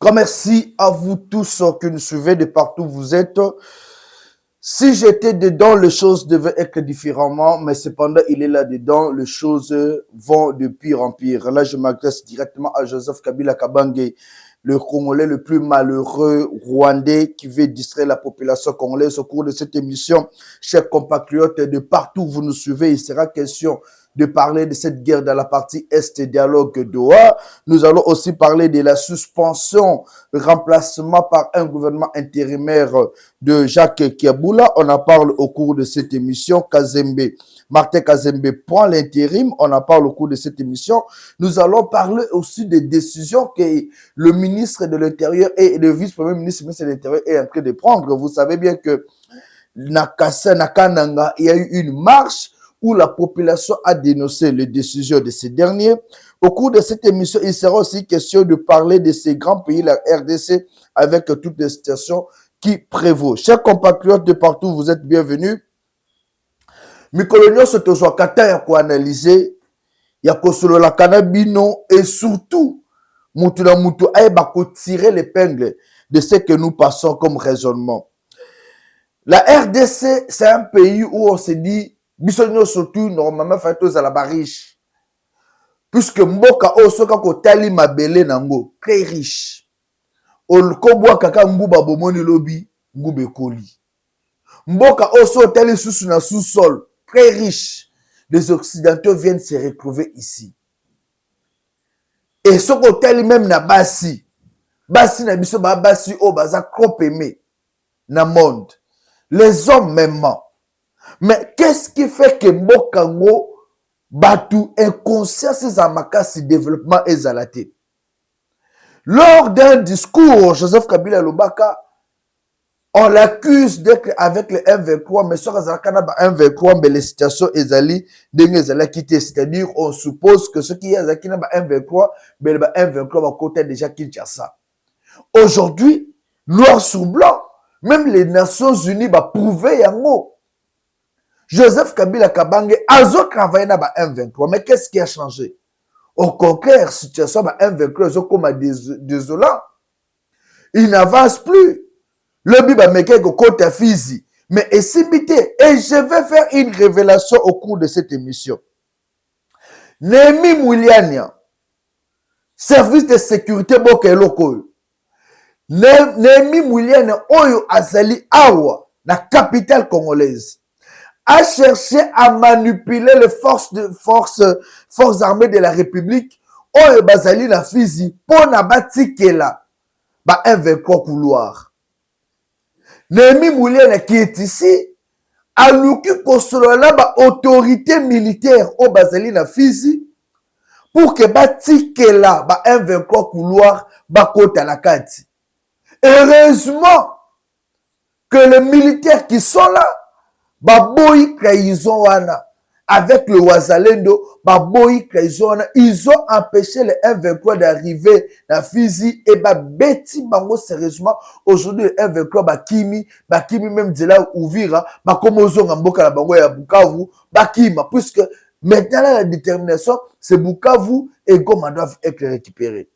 Grand merci à vous tous que nous suivez de partout où vous êtes. Si j'étais dedans, les choses devaient être différemment, mais cependant, il est là-dedans, les choses vont de pire en pire. Là, je m'adresse directement à Joseph Kabila Kabange, le Congolais le plus malheureux rwandais qui veut distraire la population congolaise au cours de cette émission. Chers compatriotes, de partout où vous nous suivez, il sera question de parler de cette guerre dans la partie Est dialogue Doha. Nous allons aussi parler de la suspension, le remplacement par un gouvernement intérimaire de Jacques Kiaboula. On en parle au cours de cette émission. Martin Kazembe prend l'intérim. On en parle au cours de cette émission. Nous allons parler aussi des décisions que le ministre de l'Intérieur et le vice-premier ministre de l'Intérieur est en train de prendre. Vous savez bien que Nakananga, il y a eu une marche où la population a dénoncé les décisions de ces derniers. Au cours de cette émission, il sera aussi question de parler de ces grands pays, la RDC, avec toutes les situations qui prévaut. Chers compatriotes de partout, vous êtes bienvenus. Mikolonio se tozwa kata ya analyser, ya kosolo la kanabino et surtout, mutu na mutu aeba ko tirer l'épingle de ce que nous passons comme raisonnement. La RDC, c'est un pays où on se dit bisogno surtout normalement fait à la bariche puisque mboka osoka ko tali mabele nango très riche olkobwa kaka nguba bomoni lobi ngube koli mboka oso tali susu na sous-sol très riche. Les occidentaux viennent se retrouver ici et soko tali même na basi na biso ba basi o baza trop aimé na monde les hommes même. Mais qu'est-ce qui fait que Mbokango batu inconscient ces amakasi développement et zalaté? Lors d'un discours, Joseph Kabila Lobaka, on l'accuse d'être avec le M23, mais sur Azakana M23, mais les situations ezali d'engezala quitté. C'est-à-dire, on suppose que ce qui est Azakina M23, mais le M23 va côté déjà Kinshasa. Aujourd'hui, noir sur blanc, même les Nations Unies va prouver yango. Joseph Kabila Kabange a travaillé dans M23. Mais qu'est-ce qui a changé? Au contraire, situation M23 est comme désolant. Il n'avance plus. Le Biba Meke côté Fizi. Mais et je vais faire une révélation au cours de cette émission. Nemi Mouliania, service de sécurité Boke Loko. Nemi Mouliania, Oyo Azali Awa, la capitale congolaise, a cherché à manipuler les forces armées de la République oyo bazali na Fizi pour na batikela ba M23 couloir. Nemi Mouliana qui est ici a luki kosolola ba autorité militaire au bazali na Fizi pour que batikela ba M23 couloir ba kota la kati. Heureusement que les militaires qui sont là Baboyi Kaizona avec le Wazalendo, Baboyi Kaizona, ils ont empêché les M23 d'arriver à Fizi et Beti Bango sérieusement. Aujourd'hui, le M23 Bakimi même de là Ouvira, Bakomozo Mboka la Bango ya Bukavu, Bakima, puisque maintenant la détermination, c'est Bukavu et Goma doivent être récupérés.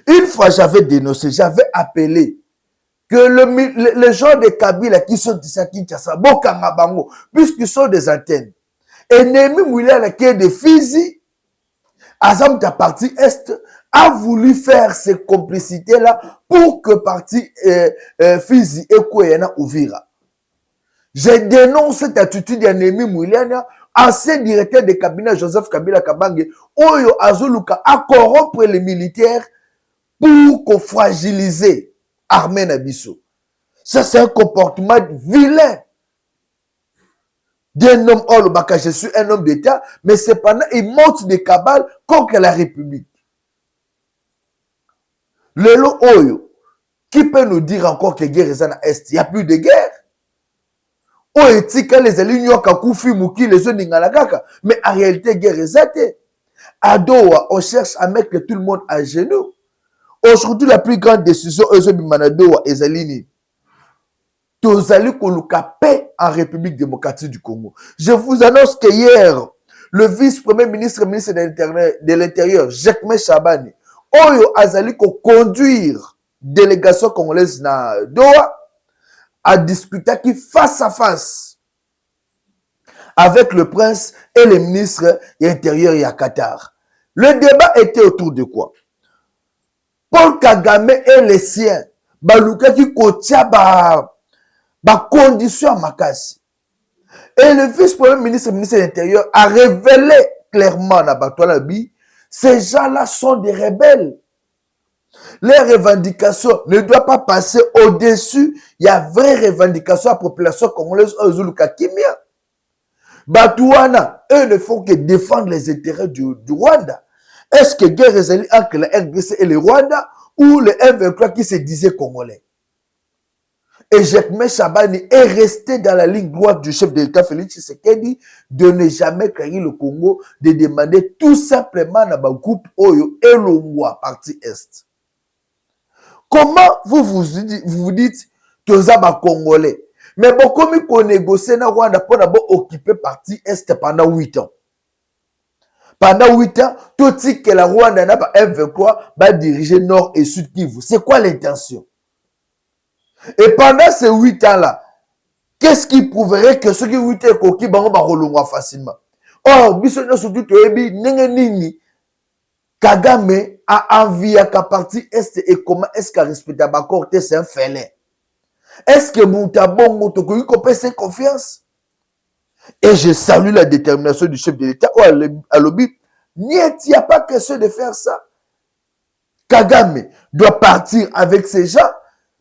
Une fois, j'avais dénoncé, j'avais appelé que les gens de Kabila qui sont ici à Kinshasa, Bokanga Bango, puisqu'ils sont des antennes. Et Nemi Mouliana qui est de Fizi, Azam ta partie Est, a voulu faire ces complicités-là pour que partie Fizi et Koyana Ouvira. Je dénonce cette attitude de Nemi Mouliana, ancien directeur de cabinet Joseph Kabila Kabange, Oyo Azuluka a corrompre les militaires pour fragiliser Armée Nabiso. Ça, c'est un comportement vilain d'un homme Olobaka. Je suis un homme d'État, mais cependant, il monte des cabales contre la République. Lelo Oyo, qui peut nous dire encore que guerre est en Est? Il n'y a plus de guerre. Oyo, tika les alignants Kakoufi Mouki, les zones n'ingalagaka. Mais en réalité, guerre est zate. À Doha, on cherche à mettre tout le monde à genoux. Aujourd'hui, la plus grande décision, est Zalini. Tozali Koluka paix en République démocratique du Congo. Je vous annonce que hier, le vice-premier ministre, ministre de l'Intérieur, Jacques Chabani, oyo azali ko conduire délégation congolaise na Doha a discuté qui face à face avec le prince et le ministre intérieur et à Qatar. Le débat était autour de quoi? Paul Kagame et les siens baluka qui kotia ba condition makasi. Et le vice-premier ministre, ministre de l'Intérieur a révélé clairement na Batola Bi, ces gens-là sont des rebelles. Les revendications ne doivent pas passer au-dessus. Il y a vraie revendication à la population congolaise au Zuluka Kimia. Batouana, eux ne font que défendre les intérêts du Rwanda. Est-ce que guerre est entre la RDC et le Rwanda ou le M23 qui se disait congolais? Et Jacques Chabani est resté dans la ligne droite du chef de l'État Félix Tshisekedi de ne jamais créer le Congo, de demander tout simplement à un groupe Oyo et Longwa, partie Est. Comment vous dites que vous êtes Congolais? Mais bon, comme on négocie na Rwanda pour occuper partie Est pendant 8 ans. Pendant 8 ans, tout dit que la Rwanda n'a pas M23 va diriger Nord et Sud Kivu. C'est quoi l'intention? Et pendant ces 8 ans-là, qu'est-ce qui prouverait que ceux qui 8 ans coquille vont relongwa facilement? Or, bisogna surtout toyebi nini Kagame a envie à la partie Est et comment est-ce qu'à respecter l'accord, c'est un félin? Est-ce que Moutabongo Tokoyi peut faire confiance? Et je salue la détermination du chef de l'État. À l'obit, il n'y a pas question de faire ça. Kagame doit partir avec ces gens.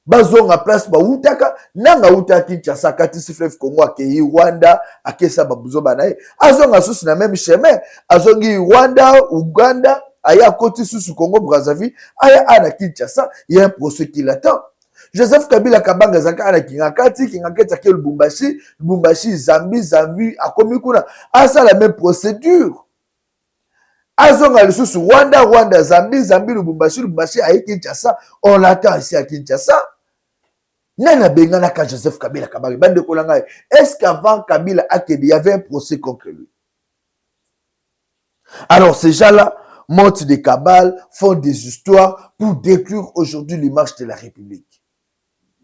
Bazonga place ba utaka nanga utaki Kinshasa kati siflef Congo akei Rwanda akesa babuzo banaye azonga susu na même chemin azongi Rwanda Uganda aya koti susu Congo Brazzaville aya ana Kinshasa il y a un procès qui l'attend. Joseph Kabila Kabanga zaka ana kingakati kingaketa ke Lubumbashi Zambie akomi kuna asa la même procédure. Azonga le susu Rwanda Zambie Lubumbashi aya Kinshasa on l'attend ici à Kinshasa. Nana bengana ka Joseph Kabila Kabanga bande kolanga. Est-ce qu'avant Kabila Akedi il y avait un procès contre lui? Alors ces gens-là montent des cabales, font des histoires pour détruire aujourd'hui l'image de la République.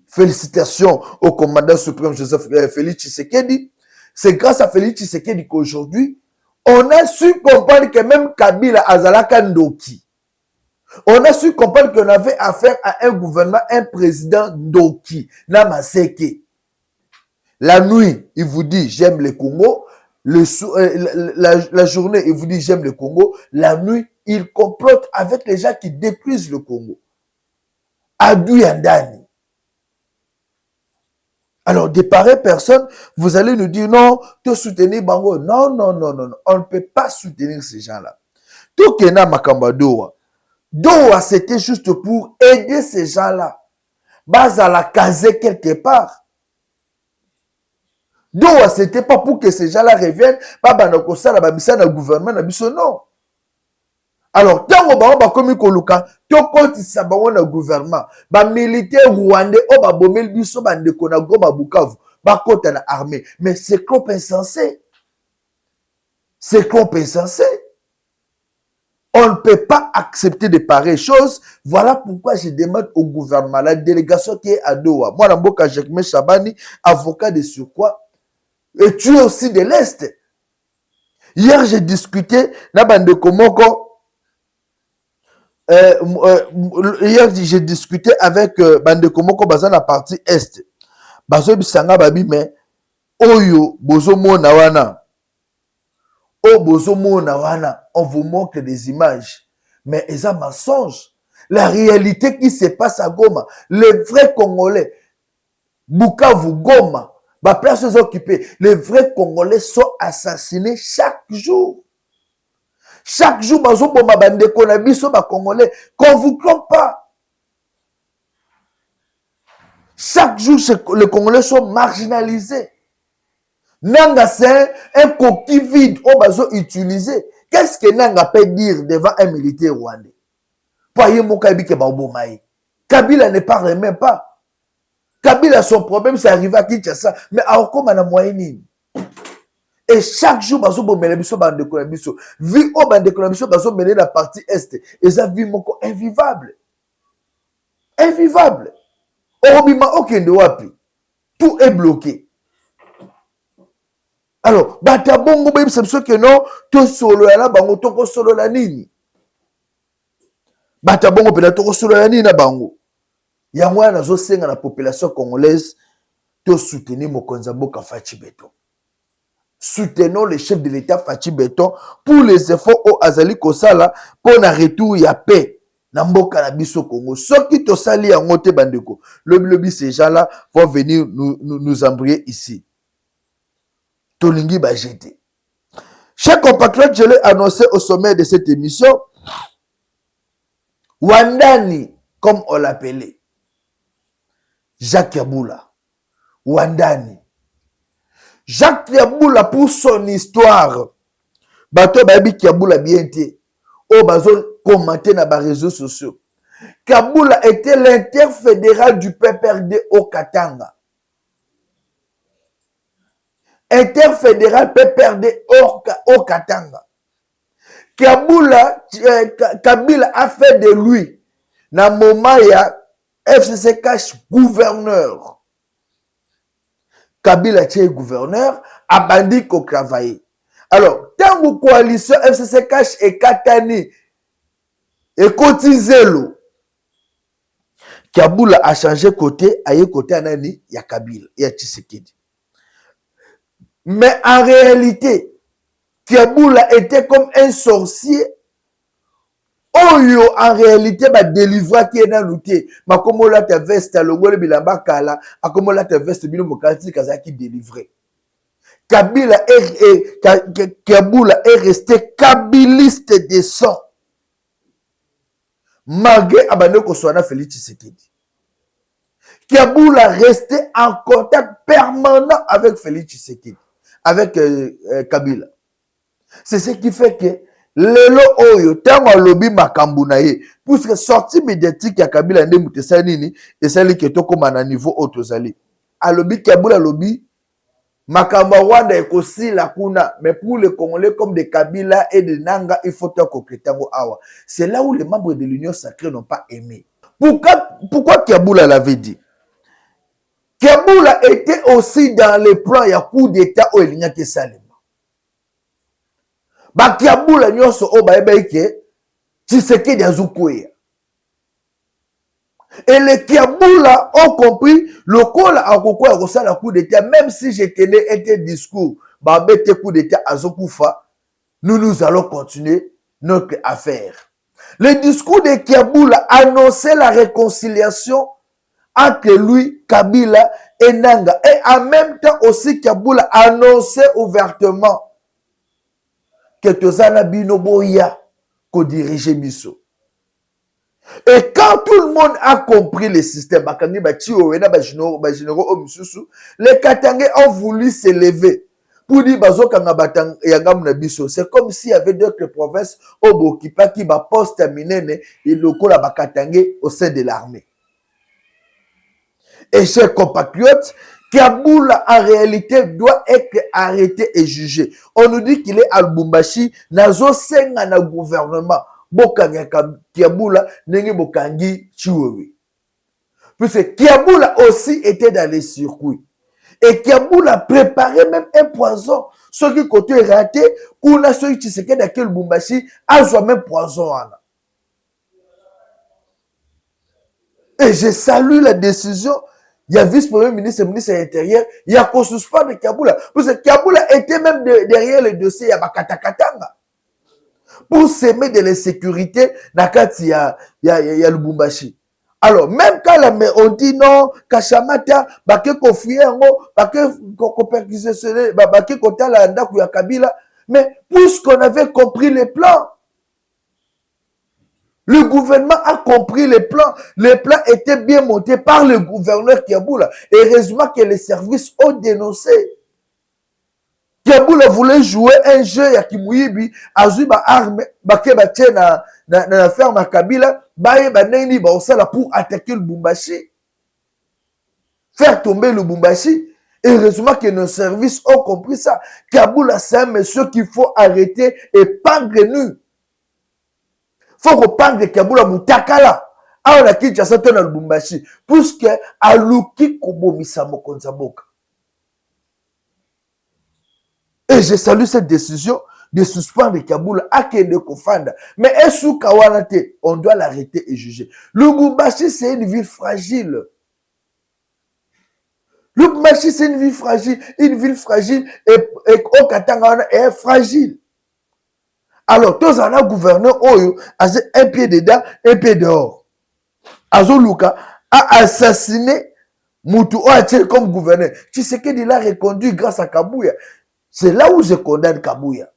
Félicitations au commandant suprême Joseph Félix Tshisekedi. C'est grâce à Félix Tshisekedi qu'aujourd'hui on a su comprendre que même Kabila Azalaka Ndoki. On a su comprendre qu'on avait affaire à un gouvernement, un président Ndoki, Namaseke. La nuit, il vous dit j'aime le Congo. La journée, il vous dit j'aime le Congo. La nuit, il complote avec les gens qui détruisent le Congo. Adou Yandani. Alors, des pareilles personnes, vous allez nous dire non, te soutenir Bango. Non. On ne peut pas soutenir ces gens-là. Tout Kena Makambadoa. Doha, c'était juste pour aider ces gens-là. Bas à la caser quelque part. Doha, c'était pas pour que ces gens-là reviennent. Pas banakosa la babisa na gouvernement na biso non. Alors, tango ba komi koluka, to konti sa bango na gouvernement, ba militaire rwandais o ba bomel biso ba ndeko na Goma Bukavu, ba kota na armée. Mais c'est trop insensé. C'est trop insensé. On ne peut pas accepter de pareilles choses. Voilà pourquoi je demande au gouvernement, la délégation qui est à Doha. Moi, Namboka Jacques Chabani, avocat de surcroît, et tu es aussi de l'Est. Hier, j'ai discuté, hier, j'ai discuté avec Bandeko Moko Bazan la partie Est. Bazo Bisanga Babi, mais Oyo, Bozo Mona Wana. Oh, on vous montre des images, mais ils ont mensonge. La réalité qui se passe à Goma, les vrais Congolais, Bukavu, Goma, ma place est occupée, les vrais Congolais sont assassinés chaque jour. Chaque jour, Congolais, qu'on vous trompe pas. Chaque jour, les Congolais sont marginalisés. Nanga, c'est un coquille vide au bazo utilisé. Qu'est-ce que Nanga peut dire devant un militaire rwandais? Kabila ne parle même pas. Kabila, son problème, c'est arrivé à Kinshasa. Mais à Okoma, na moyenne. Et chaque jour, bazo bomele biso bandeko na biso. Vie au bandeko na biso bazo mener la partie est. Et ça vie moko invivable. Invivable. Orobima okende wapi. Tout est bloqué. Alors, bata bongo ba yebisa biso ke non, to solo ya na bango, to solo la nini. Bata bongo pena to solo la nini na bango. Yango ya nazo senga na population congolaise, to soutenir mokonzi mboka Fachi Beton. Soutenons le chef de l'État Fachi Beton pour les efforts au Azali Kosala pour un retour ya paix na mboka na biso Congo. Ceux qui to sali en moté bandeko, le ces gens-là vont venir nous embrouiller ici. Tolingi Bajete. Chers compatriotes, je l'ai annoncé au sommet de cette émission. Wandani, comme on l'appelait, Jacques Yaboula. Wandani. Jacques Yaboula, pour son histoire, bato babi Yaboula bien été, au bazo commenté dans les réseaux sociaux. Yaboula était l'interfédéral du PPRD au Katanga. Interfédéral PPRD au Katanga. Kabila a fait de lui, na moment ya FCC cache gouverneur. Kabila est gouverneur, a bandi ko travailler. Alors, tant que coalition FCC cache et Katani et Kotizelo, Kabila a changé côté, aye côté anani ya Kabila, ya Tshisekedi. Mais en réalité, Kabila était comme un sorcier. Oyo en réalité ba délivrer qui est dans l'outil. Ma comme la ta veste le ngole bilamba kala, a comme la ta veste bino mokati kazaki délivrer. Kabila est resté kabiliste de sang. Malgré abandon ko soit na Félix Tshisekedi. Kabila resté en contact permanent avec Félix Tshisekedi, avec Kabila. C'est ce qui fait que lelo oyo tango lobby makambu na ye puisque sortie médiatique ya Kabila nde mutesa nini esali ke tokoma na niveau otozali alobi Kabila lobby makambu Rwanda ekosila kuna mais pour les Congolais comme de Kabila et de Nanga il faut tango awa. C'est là où les membres de l'Union sacrée n'ont pas aimé. Pourquoi Kabila l'avait dit? Kabila était aussi dans les plans ya coup d'état au Elinga Kesalem. Bakiabula nyonso o baebeke Tshisekedi azukuya. Et les Kiabula ont compris le col a kokoya kosala coup d'état même si je tenais un discours babete coup d'état azokufa nous allons continuer notre affaire. Le discours de Kiabula annonçait la réconciliation entre lui, Kabila et Nanga. Et en même temps aussi Kiabula annonçait ouvertement que tozana bino boya ko diriger biso. Et quand tout le monde a compris le système, bakangi ba tiowena ba généraux o misusu, les Katangais ont voulu s'élever pour dire bazo kanga batang yangam na biso. C'est comme s'il y avait d'autres provinces au Bokipa qui ba poste minene et lokola ba Katangais au sein de l'armée. Et chers compatriotes, Kabila en réalité doit être arrêté et jugé. On nous dit qu'il est à Lubumbashi, nazo senga na gouvernement. Bokanga Kabila nenge bokangi chiwewe. Puisque Kabila aussi était dans les circuits. Et Kabila préparait même un poison. Ce qui côté raté, kuna so Tshisekedi à Lubumbashi, a soit même poison. Et je salue la décision. Il y a vice-premier ministre et ministre de l'Intérieur, il y a qu'on suspend de Kabila. Parce que Kabila était même derrière le dossier, il y a Bakatakatanga. Pour s'aimer de l'insécurité, il y a Lubumbashi. Alors, même quand on dit non, Kachamata, Baké Kofiengo, Baké Koperquisitionné, Baké Kotala Ndaku ya Kabila, mais puisqu'on avait compris les plans, le gouvernement a compris les plans. Les plans étaient bien montés par le gouverneur Kabila. Et heureusement que les services ont dénoncé. Kabila voulait jouer un jeu ya Kimouyibi, azuba arme, bakeba tche na ferme à Kabila, baye baneni ba osala pour attaquer le Lubumbashi. Faire tomber le Lubumbashi. Heureusement que nos services ont compris ça. Kabila, c'est un monsieur qu'il faut arrêter et pendre nu. Faut reprendre Kabila Moutakala. Ah, on a quitté ça dans le Bumbashi. Puisque Aluki Kobomisa Mokonza Boka. Et je salue cette décision de suspendre Kabila à Kende Kofanda. Mais Essou Kawanate, on doit l'arrêter et juger. Le Bumbashi, c'est une ville fragile. Le Bumbashi, c'est une ville fragile. Une ville fragile et Okatanga est fragile. Alors, tous en a gouverneur Oyo, un pied dedans, un pied dehors. Azoluka a assassiné Moutou Oachel comme gouverneur. Tu sais qu'il a reconduit grâce à Kabouya. C'est là où je condamne Kabouya.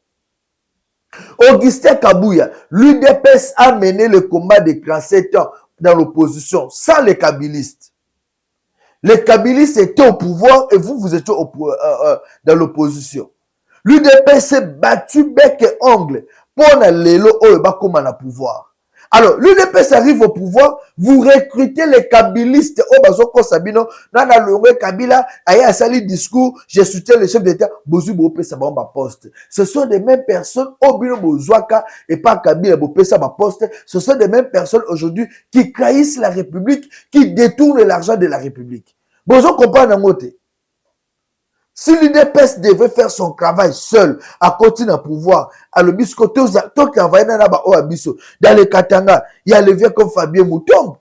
Augustin Kabouya, l'UDPS a mené le combat de 37 ans dans l'opposition, sans les kabylistes. Les kabylistes étaient au pouvoir et vous étiez dans l'opposition. L'UDPS s'est battu bec et ongle pour l'élo comme à pouvoir. Alors, l'UDPS arrive au pouvoir, vous recrutez les kabylistes au Bazoko Sabino, dans la Kabila, à sali discours, je soutiens le chef d'État, Bozu Bopé Sabamba poste. Ce sont des mêmes personnes, Obino Bozouaka et pas Kabila Bopé Sabamba poste, ce sont des mêmes personnes aujourd'hui qui trahissent la République, qui détournent l'argent de la République. Bozo comprend un côté. Si l'UDPS devait faire son travail seul, à continuer à pouvoir, à le bisco, tout travail dans les Katanga, il y a le vieux comme Fabien Moutombe.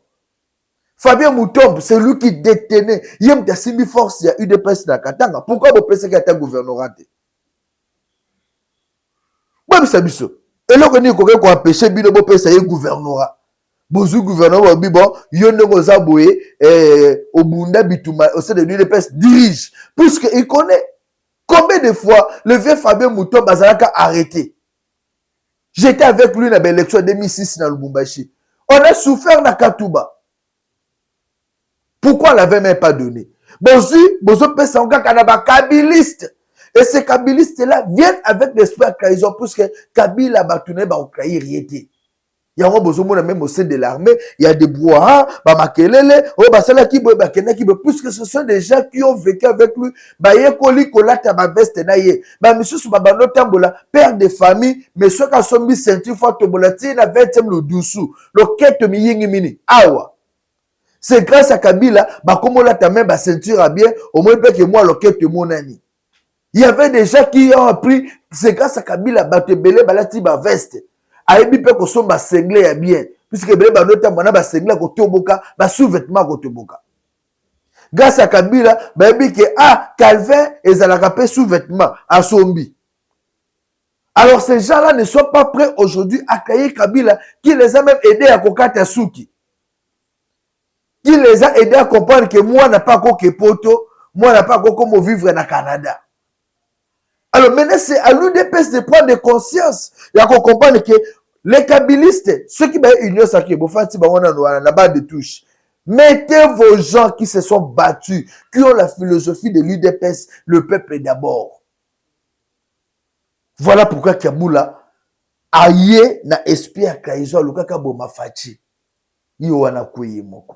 Fabien Moutombe, c'est lui qui détenait. Il y a une simi force, il y a UDPS dans Katanga. Pourquoi vous pensez qu'il y a un gouvernement? Moi, je sais et là, on dit qu'on a empêché Bino Bopé, un gouvernement. Bozu gouvernement bon yondo Mozaboué Obunda Bitouma au sein de l'UDPS dirige puisque il connaît combien de fois le vieux Fabien Mouton Bazalaka arrêté. J'étais avec lui dans l'élection 2006 dans Lubumbashi. On a souffert dans Katouba. Pourquoi on l'avait même pas donné? Bozu Pesanga Kanaba kabiliste. Et ces kabilistes là viennent avec l'esprit de trahison puisque Kabila Batouné ba Ukraine rieti. Il y a un besoin même au sein de l'armée, il y a des brouhahas, Makelele, puisque ce sont des gens qui ont vécu avec lui, père de famille, mais ceux qui sont mis ceinture forte, le dessous, le quête mini, awa. C'est grâce à Kabila, comme on l'a même ceinture à bien, au moins que moi, le quête mon ami. Il y avait des gens qui ont appris, c'est grâce à Kabila, Batebele, Balati, veste. Ayebi pe ko somba sengle ya bien puisque bele ba nota mona ba sengle ko toboka ba sous-vêtement ko toboka grâce à Kabila ba yebi que Calvin ezalaka pe sous-vêtement à Sombi. Alors ces gens-là ne sont pas prêts aujourd'hui à accueillir Kabila qui les a même aidés à kokata suki, qui les a aidés à comprendre que moi n'a pas encore que poto, moi n'a pas encore comment vivre dans Canada. Alors maintenant, c'est à l'UDPS de prendre conscience. Il y a qu'on comprendre que les kabilistes, ceux qui ont union sacrée, de touche. Mettez vos gens qui se sont battus, qui ont la philosophie de l'UDPS, le peuple d'abord. Voilà pourquoi Kabila aye na esprit à trahison, le kaka boma fachi. Yowana kuyi moko.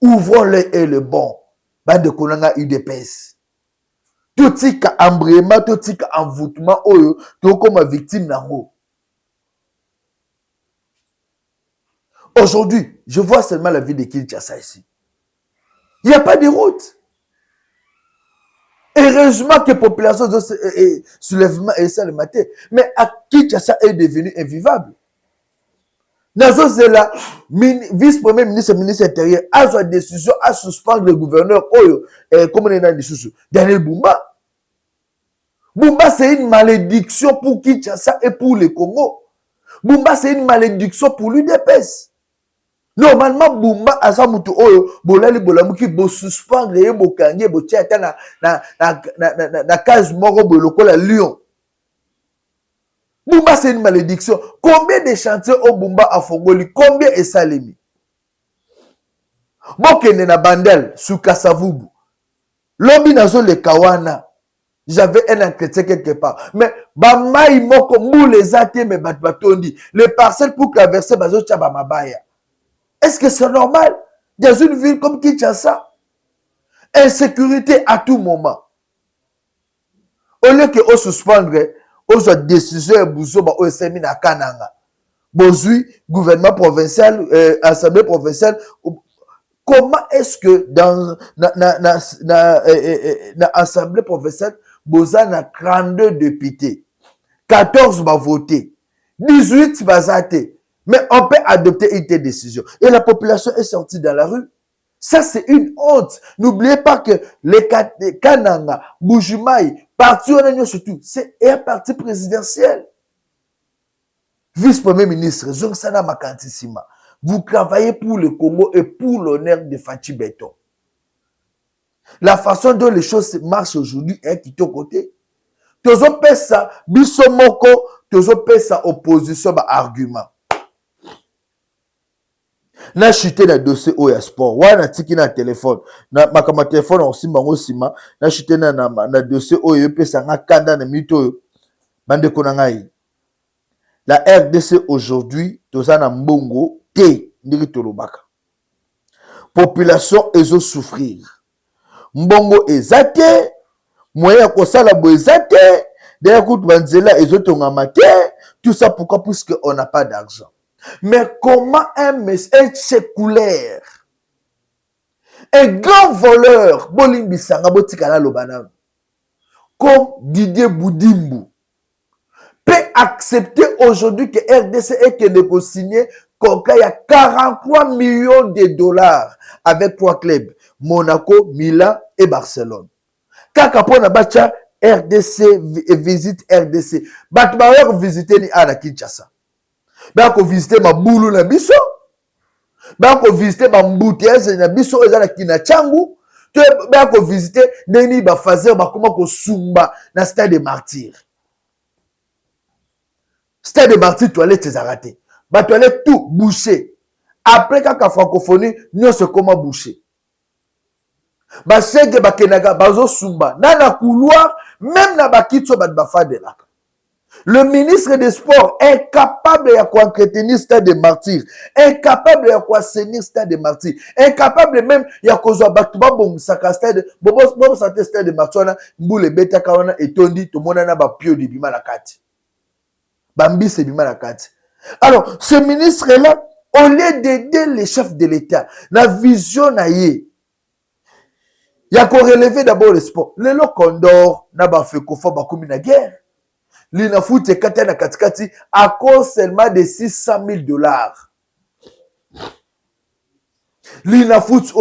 Ouvrons le et le bon. Ba de konanga UDPS. Tout tika embrayement, tout tika envoûtement, tout comme victime nango. Aujourd'hui, je vois seulement la vie de Kinshasa ici. Il n'y a pas de route. Heureusement que la population de soulèvement et ça le matin. Mais à Kinshasa est devenu invivable. Nazo Zela, vice-premier ministre, ministre intérieur, a sa décision à suspendre le gouverneur Oyo, comme on est dans les sous Daniel Bumba. Bumba, c'est une malédiction pour Kinshasa et pour le Congo. Bumba, c'est une malédiction pour l'UDPS. Normalement, Bumba, Asamutu Oyo, Bolali Bolamuki, Bo suspendre et Bo Kanye, Bo Tchata na case moro Boloko la Lyon. Bumba, c'est une malédiction. Combien de chantiers au Bumba à Fongoli? Combien est Salemi? Bokene na Bandel, sous Kassavubu. Lobi nazo le Kawana. J'avais un entretien quelque part. Mais, Bamaï moko mou les athées, mais batondi. Les parcelles pour traverser Bazo Tchabamabaya. Est-ce que c'est normal dans une ville comme Kinshasa? Insécurité à tout moment. Au lieu que on suspendre, aux décisions et bouzo ba OSM na kananga. Bozui, gouvernement provincial, assemblée provinciale. Comment est-ce que dans l'assemblée provinciale, boza na 32 députés, 14 va voter, 18 va voter, mais on peut adopter une telle décision. Et la population est sortie dans la rue. Ça, c'est une honte. N'oubliez pas que les Kananga, Bujumaï, parti surtout, c'est un parti présidentiel. Vice-premier ministre, Zorsana Makantissima, vous travaillez pour le Congo et pour l'honneur de Fachi Beton. La façon dont les choses marchent aujourd'hui est qui ton côté. Tozo pesa, bisomoko, tozo pesa opposition ba argument. Na chuté na dossier oya sport. Wana tiki na téléphone. Na makama téléphone aussi bango sima. Na chuté na dossier oya pesa nga kanda na mito. Bande konangai. La RDC aujourd'hui, toza na mbongo te ndiki tolobaka. Population ezo souffrir. Mbongo ezate, moyen ko sala bo ezate, d'ailleurs kout banzela ezo tongama te, tout ça pourquoi puisque on n'a pas d'argent. Mais comment un séculaire, un grand voleur, Bolimbisanga botikala lobana, comme Didier Boudimbu, peut accepter aujourd'hui que RDC et que de signer il y a 43 millions de dollars avec 3 clubs, Monaco, Milan et Barcelone. Quand on a battu RDC, visite RDC, on visiter ni à la Kinshasa. On visiter ma boulou na biso, on visiter ma mbouteuse na biso na Kinachangu, on visiter neni ba fazer ba comment ko sumba na stade des martyrs. Stade des martyrs toilette les raté. Ba toilette tout bouché. Après quand la francophonie, nous se comment boucher. Ba sege ba kenaga bazo sumba. Na couloir, même na ba kitso ba fa de là. Le ministre des Sports est incapable de entretenir stade des martyrs, incapable de assainir stade des martyrs, incapable même de kozwa batu ba bon saka stade bobo santé stade des martyrs mbule beta kawana etondi to mona na ba pio de bima na kati. Bambi se bima na kati. Alors, ce ministre-là, au lieu d'aider les chefs de l'État, la vision na ye, il y a qu'on relever d'abord le sport. Le Condor, n'a pas fait qu'on fasse beaucoup de guerre. L'ina fout et katana katikati à cause seulement de 600 000 dollars. L'ina fout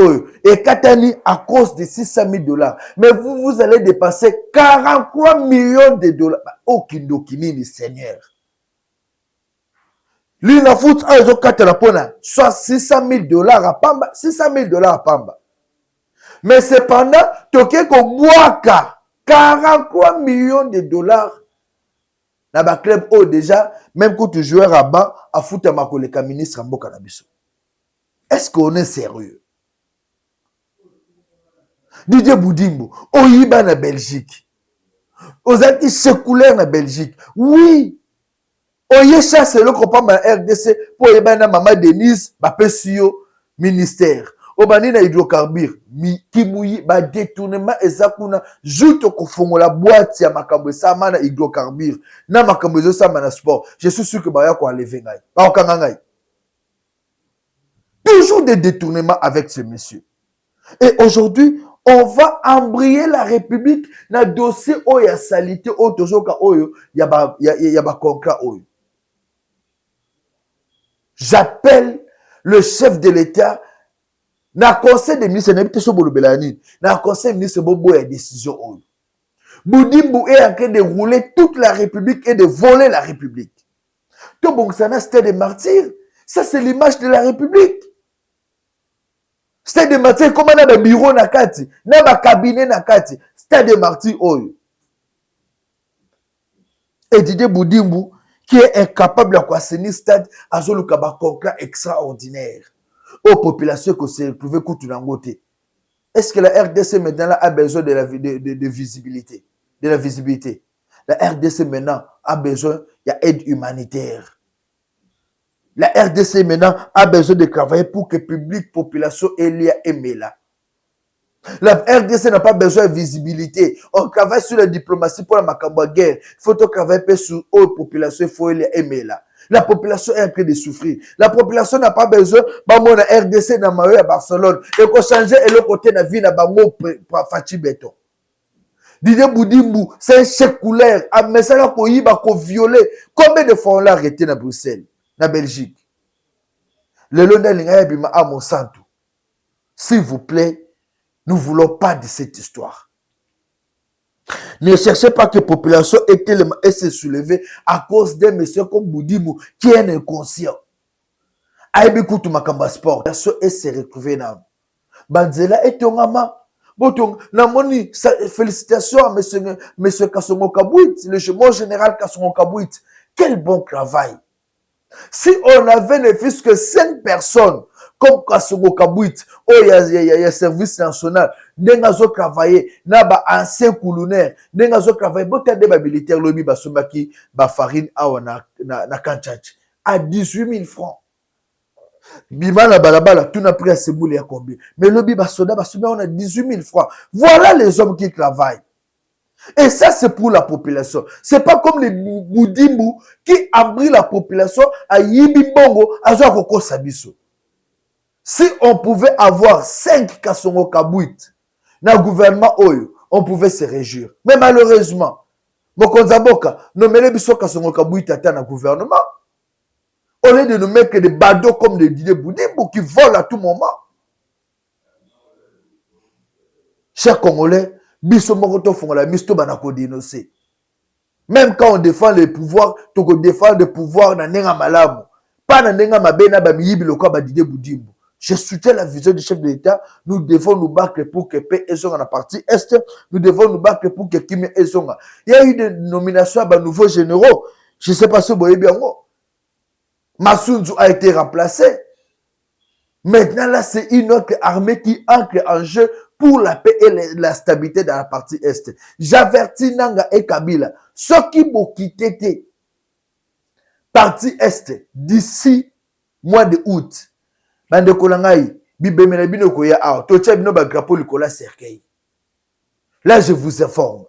et katani à cause de 600 000 dollars. Mais vous allez dépasser 43 millions de dollars. Oh, kindokini, Seigneur. L'ina fout a ezo katana pona soit 600 000 dollars à Pamba, 600 000 dollars à Pamba. Mais cependant, toke ko boaka 43 millions de dollars. Na ba club oh déjà même quand tu joueur à bas à foot à ma collègue ministre en Mboka na biso. Est-ce qu'on est sérieux? Didier Boudimbu, oyiba na Belgique. Ozaki séculaire na Belgique. Oui. Oye chasse le copain ma RDC pour oyiba na maman Denise ba pesio ministère. Obani na hydrocarbure mi kimouyi ba détournement ezakuna juto kofongola boîte ya makambo sama na hydrocarbure na makambo zo sama na sport. Je suis sûr que ba ya ko enlever ngai. Ba okanga ngai. Toujours des détournements avec ce monsieur. Et aujourd'hui, on va embrayer la République na dossier oya salité o tozoka oyo ya ba contrat oyo. J'appelle le chef de l'État. Na conseil des ministres, na conseil des ministres, bobo ya décision. Boudimbu est en train de rouler toute la République et de voler la République. Tout bon, ça n'a stade des martyrs. Ça, c'est l'image de la République. Stade des martyrs, comme on a un bureau na kati, na ba cabinet na kati, stade des martyrs, oyo. Et Didier Boudimbu, qui est incapable de assainir stade, a un contrat extraordinaire. Aux populations qui se retrouvent contre l'angoté. Est-ce que la RDC maintenant a besoin de visibilité? De la visibilité. La RDC maintenant a besoin d'aide humanitaire. La RDC maintenant a besoin de travailler pour que le public, population, Elia et Mela. La RDC n'a pas besoin de visibilité. On travaille sur la diplomatie pour la makambo guerre. Il faut travailler sur la population, il faut aimer là. La population est en train de souffrir. La population n'a pas besoin de la RDC dans à Barcelone. Et qu'on change et le côté de la vie na bango pour Fachi Beton. Didier Boudimbu, c'est un chèque couleur. Un message qu'on y va violer. Combien de fois on l'a arrêté à Bruxelles, na Belgique? Le long de à Monsanto. S'il vous plaît, nous ne voulons pas de cette histoire. Ne cherchez pas que la population ait se soulever à cause d'un monsieur comme Boudimou qui est un inconscient. Aïbi Koutou Makamba Sport, la population est se retrouver dans. Banzela et Tongama. Namoni, félicitations à monsieur Kassongo Kabouit, le général Kassongo Kabouit. Quel bon travail. Si on avait ne fût que 5 personnes, comme Kassongo Kabouit, oh, il y a service national, n'engazo travailler, n'a ba ancien colonel, n'engazo travailler, bon, t'as des militaires, l'obi, ba sombaki, ba farine, na kanchach, à 18 000 francs. Bima la balabala, tout n'a pris à ce boulot à combien. Mais l'obi, ba soda, ba sombaki, on a 18 000 francs. Voilà les hommes qui travaillent. Et ça, c'est pour la population. C'est pas comme les Boudimbu qui abrient la population à Yibimbongo, à Joakoko Sabiso. Si on pouvait avoir 5 Kassongo Kabouit dans le gouvernement Oyo, on pouvait se réjouir. Mais malheureusement, Mokonzaboka, nous mettons biso Kassongo Kabouit dans le gouvernement. Au lieu de nous mettre des badauds comme des Didier Boudimbu qui volent à tout moment. Chers Congolais, biso mokoto fongola misto banako dénoncer. Même quand on défend les pouvoirs, on défend le pouvoir dans nenga malamu. Pas dans nenga mabena ba miyibi lokwa ba Didier Boudimbu. Je soutiens la vision du chef de l'État. Nous devons nous battre pour que paix et dans la partie Est. Nous devons nous battre pour que Kimi et Zonga. Il y a eu des nominations à nouveaux généraux. Je ne sais pas si vous voyez bien. Massounzou a été remplacé. Maintenant, là, c'est une autre armée qui entre en jeu pour la paix et la stabilité dans la partie Est. J'avertis Nanga et Kabila. Ceux qui vont quitter partie Est d'ici mois de août. Bande Kolangai, Bibemena Bino Koya Ao, Tocha Bino Bagrapo Likola Serkei. Là, je vous informe.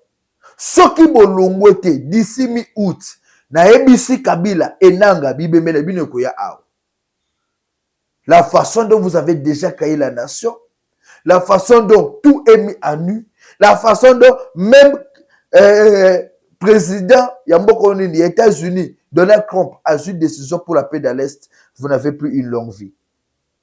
Ceux qui vont l'ongouete d'ici mi-août, na EBC Kabila et Nanga, Bibemena Bino Koya Ao. La façon dont vous avez déjà caillé la nation, la façon dont tout est mis à nu, la façon dont même président Yamboko des États-Unis, Donald Trump, a eu une décision pour la paix dans l'Est, vous n'avez plus une longue vie.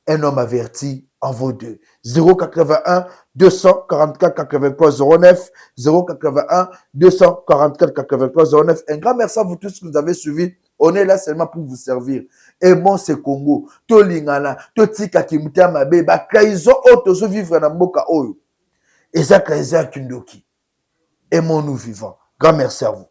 Un homme averti en vaut deux. 081 244 83 09 081 244 83 09. Un grand merci à vous tous qui nous avez suivis. On est là seulement pour vous servir. Aimons ce Congo. To lingana, to tika kimuta mabe, ba kaizo oto so vivre na mboka oyo. Et ça kaizo kindoki. Aimons-nous vivants. Grand merci à vous.